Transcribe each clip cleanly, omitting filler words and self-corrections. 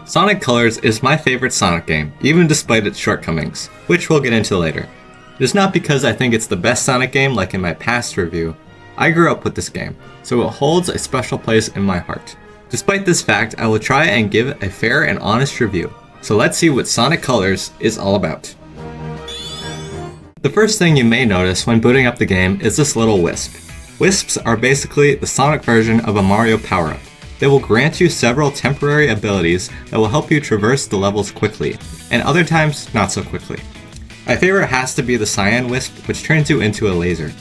Sonic Colors is my favorite Sonic game, even despite its shortcomings, which we'll get into later. It is not because I think it's the best Sonic game like in my past review. I grew up with this game, so it holds a special place in my heart. Despite this fact, I will try and give a fair and honest review. So let's see what Sonic Colors is all about. The first thing you may notice when booting up the game is this little wisp. Wisps are basically the Sonic version of a Mario power-up. They will grant you several temporary abilities that will help you traverse the levels quickly, and other times not so quickly. My favorite has to be the Cyan Wisp, which turns you into a laser.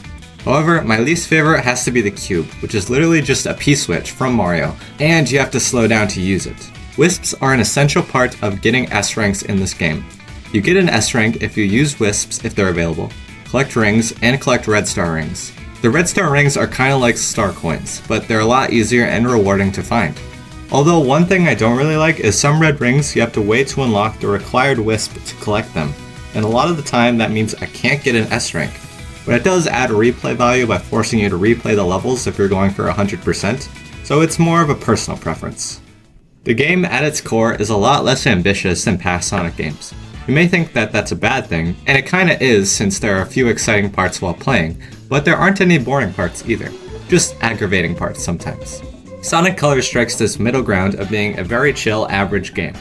However, my least favorite has to be the Cube, which is literally just a P-switch from Mario, and you have to slow down to use it. Wisps are an essential part of getting S ranks in this game. You get an S rank if you use Wisps if they're available, collect rings, and collect Red Star rings. The Red Star rings are kinda like star coins, but they're a lot easier and rewarding to find. Although one thing I don't really like is some red rings you have to wait to unlock the required Wisp to collect them, and a lot of the time that means I can't get an S rank. But it does add replay value by forcing you to replay the levels if you're going for 100%, so it's more of a personal preference. The game at its core is a lot less ambitious than past Sonic games. You may think that that's a bad thing, and it kinda is since there are a few exciting parts while playing, but there aren't any boring parts either, just aggravating parts sometimes. Sonic Colors strikes this middle ground of being a very chill, average game.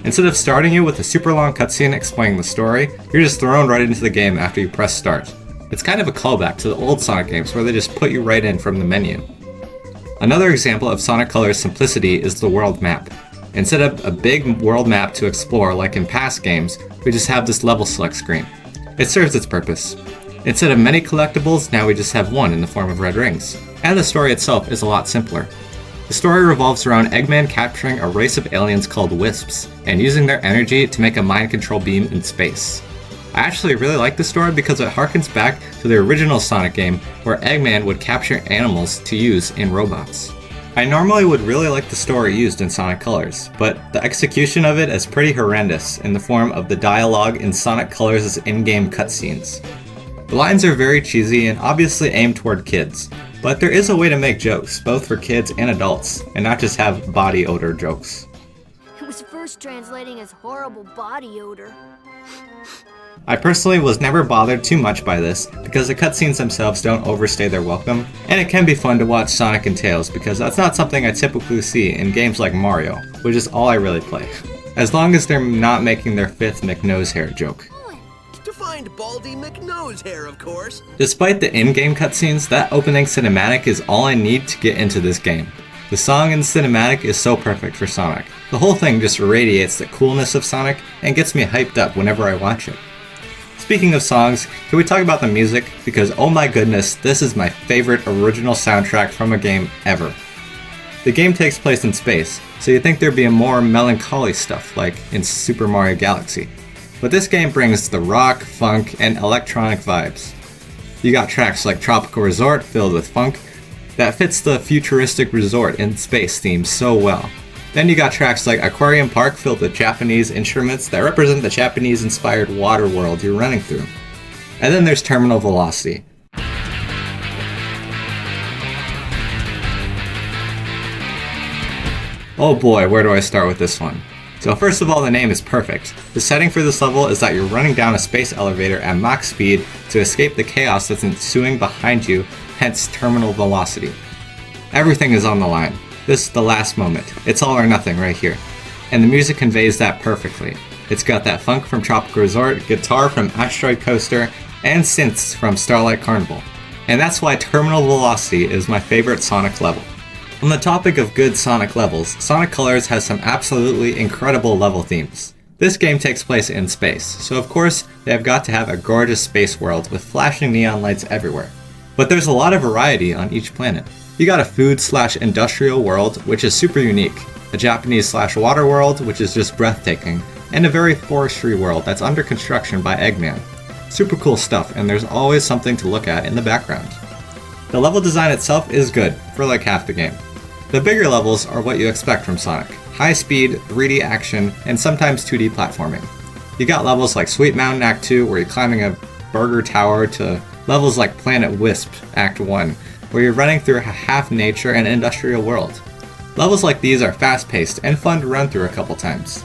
Instead of starting you with a super long cutscene explaining the story, you're just thrown right into the game after you press start. It's kind of a callback to the old Sonic games where they just put you right in from the menu. Another example of Sonic Colors' simplicity is the world map. Instead of a big world map to explore like in past games, we just have this level select screen. It serves its purpose. Instead of many collectibles, now we just have one in the form of red rings. And the story itself is a lot simpler. The story revolves around Eggman capturing a race of aliens called Wisps, and using their energy to make a mind control beam in space. I actually really like the story because it harkens back to the original Sonic game where Eggman would capture animals to use in robots. I normally would really like the story used in Sonic Colors, but the execution of it is pretty horrendous in the form of the dialogue in Sonic Colors' in-game cutscenes. The lines are very cheesy and obviously aimed toward kids, but there is a way to make jokes, both for kids and adults, and not just have body odor jokes. It was first translating as horrible body odor. I personally was never bothered too much by this because the cutscenes themselves don't overstay their welcome, and it can be fun to watch Sonic and Tails because that's not something I typically see in games like Mario, which is all I really play. As long as they're not making their 5th McNosehair joke. To find Baldy McNosehair, of course. Despite the in-game cutscenes, that opening cinematic is all I need to get into this game. The song in the cinematic is so perfect for Sonic. The whole thing just radiates the coolness of Sonic and gets me hyped up whenever I watch it. Speaking of songs, can we talk about the music? Because oh my goodness, this is my favorite original soundtrack from a game ever. The game takes place in space, so you'd think there'd be a more melancholy stuff like in Super Mario Galaxy. But this game brings the rock, funk, and electronic vibes. You got tracks like Tropical Resort filled with funk that fits the futuristic resort in space theme so well. Then you got tracks like Aquarium Park filled with Japanese instruments that represent the Japanese-inspired water world you're running through. And then there's Terminal Velocity. Oh boy, where do I start with this one? So first of all, the name is perfect. The setting for this level is that you're running down a space elevator at Mach speed to escape the chaos that's ensuing behind you, hence Terminal Velocity. Everything is on the line. This is the last moment. It's all or nothing right here. And the music conveys that perfectly. It's got that funk from Tropical Resort, guitar from Asteroid Coaster, and synths from Starlight Carnival. And that's why Terminal Velocity is my favorite Sonic level. On the topic of good Sonic levels, Sonic Colors has some absolutely incredible level themes. This game takes place in space, so of course they have got to have a gorgeous space world with flashing neon lights everywhere. But there's a lot of variety on each planet. You got a food/industrial world, which is super unique, a Japanese/water world, which is just breathtaking, and a very forestry world that's under construction by Eggman. Super cool stuff, and there's always something to look at in the background. The level design itself is good, for like half the game. The bigger levels are what you expect from Sonic. High speed, 3D action, and sometimes 2D platforming. You got levels like Sweet Mountain Act 2, where you're climbing a burger tower, to levels like Planet Wisp Act 1, where you're running through a half nature and industrial world. Levels like these are fast-paced and fun to run through a couple times.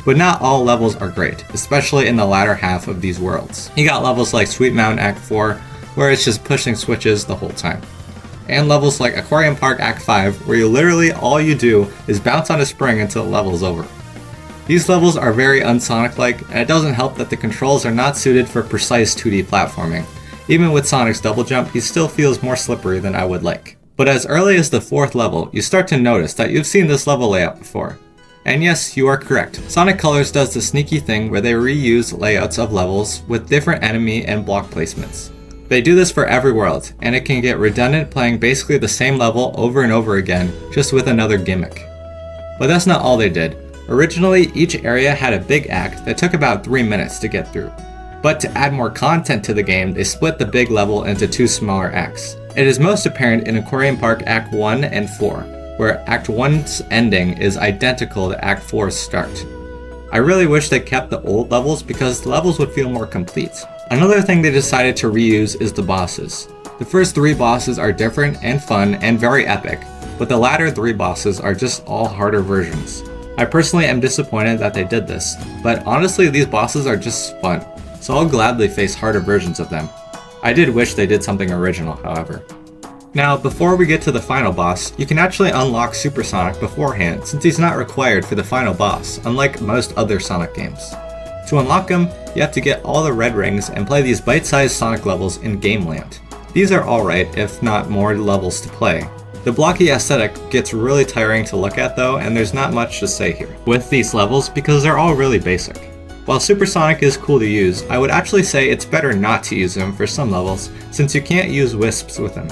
But not all levels are great, especially in the latter half of these worlds. You got levels like Sweet Mountain Act 4, where it's just pushing switches the whole time. And levels like Aquarium Park Act 5, where literally all you do is bounce on a spring until the level's over. These levels are very un-Sonic-like, and it doesn't help that the controls are not suited for precise 2D platforming. Even with Sonic's double jump, he still feels more slippery than I would like. But as early as the 4th level, you start to notice that you've seen this level layout before. And yes, you are correct. Sonic Colors does the sneaky thing where they reuse layouts of levels with different enemy and block placements. They do this for every world, and it can get redundant playing basically the same level over and over again, just with another gimmick. But that's not all they did. Originally, each area had a big act that took about 3 minutes to get through. But to add more content to the game, they split the big level into 2 smaller acts. It is most apparent in Aquarium Park Act 1 and 4, where Act 1's ending is identical to Act 4's start. I really wish they kept the old levels because the levels would feel more complete. Another thing they decided to reuse is the bosses. The first 3 bosses are different and fun and very epic, but the latter 3 bosses are just all harder versions. I personally am disappointed that they did this, but honestly these bosses are just fun, so I'll gladly face harder versions of them. I did wish they did something original, however. Now, before we get to the final boss, you can actually unlock Super Sonic beforehand since he's not required for the final boss, unlike most other Sonic games. To unlock him, you have to get all the red rings and play these bite-sized Sonic levels in Game Land. These are alright, if not more levels to play. The blocky aesthetic gets really tiring to look at though, and there's not much to say here with these levels because they're all really basic. While Super Sonic is cool to use, I would actually say it's better not to use him for some levels since you can't use wisps with him.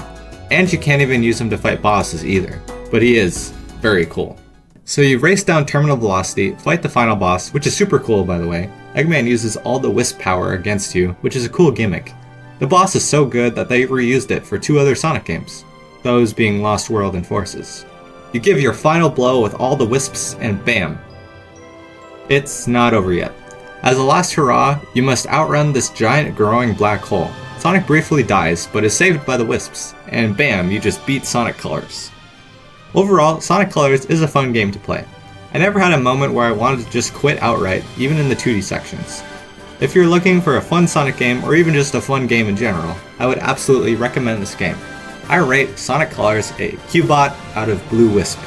And you can't even use him to fight bosses either, but he is very cool. So you race down terminal velocity, fight the final boss, which is super cool by the way. Eggman uses all the wisp power against you, which is a cool gimmick. The boss is so good that they reused it for 2 other Sonic games, those being Lost World and Forces. You give your final blow with all the wisps and bam! It's not over yet. As a last hurrah, you must outrun this giant growing black hole. Sonic briefly dies, but is saved by the wisps, and bam, you just beat Sonic Colors. Overall, Sonic Colors is a fun game to play. I never had a moment where I wanted to just quit outright, even in the 2D sections. If you're looking for a fun Sonic game, or even just a fun game in general, I would absolutely recommend this game. I rate Sonic Colors a Cubot out of Blue Wisp.